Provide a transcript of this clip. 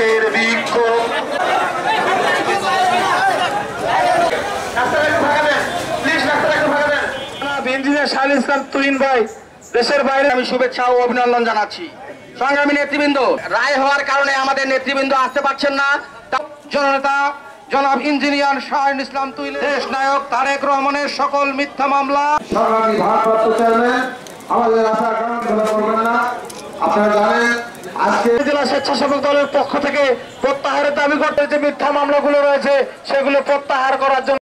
দেশের বিক্ষোভ ইঞ্জিনিয়ার শাহিল ইসলাম তুহিন ভাই দেশের বাইরে আমি শুভেচ্ছা ও অভিনন্দন জানাচ্ছি। সংগ্রামী নেতৃবৃন্দ, রায় হওয়ার কারণে আমাদের নেতৃবৃন্দ আসতে পারছেন না। জননেতা জনাব ইঞ্জিনিয়ার শাহিল ইসলাম তুহিন, দেশ নায়ক তারেক রহমানের সকল মিথ্যা মামলা সংগ্রামী ভারপ্রাপ্ত চেয়ারম্যান আমাদের আশা আকাঙ্ক্ষা করবেন না। আপনারা জানেন আজকে জেলা স্বেচ্ছাসেবক দলের পক্ষ থেকে প্রত্যাহারের দাবি করতে যে মিথ্যা মামলাগুলো রয়েছে সেগুলো প্রত্যাহার করার জন্য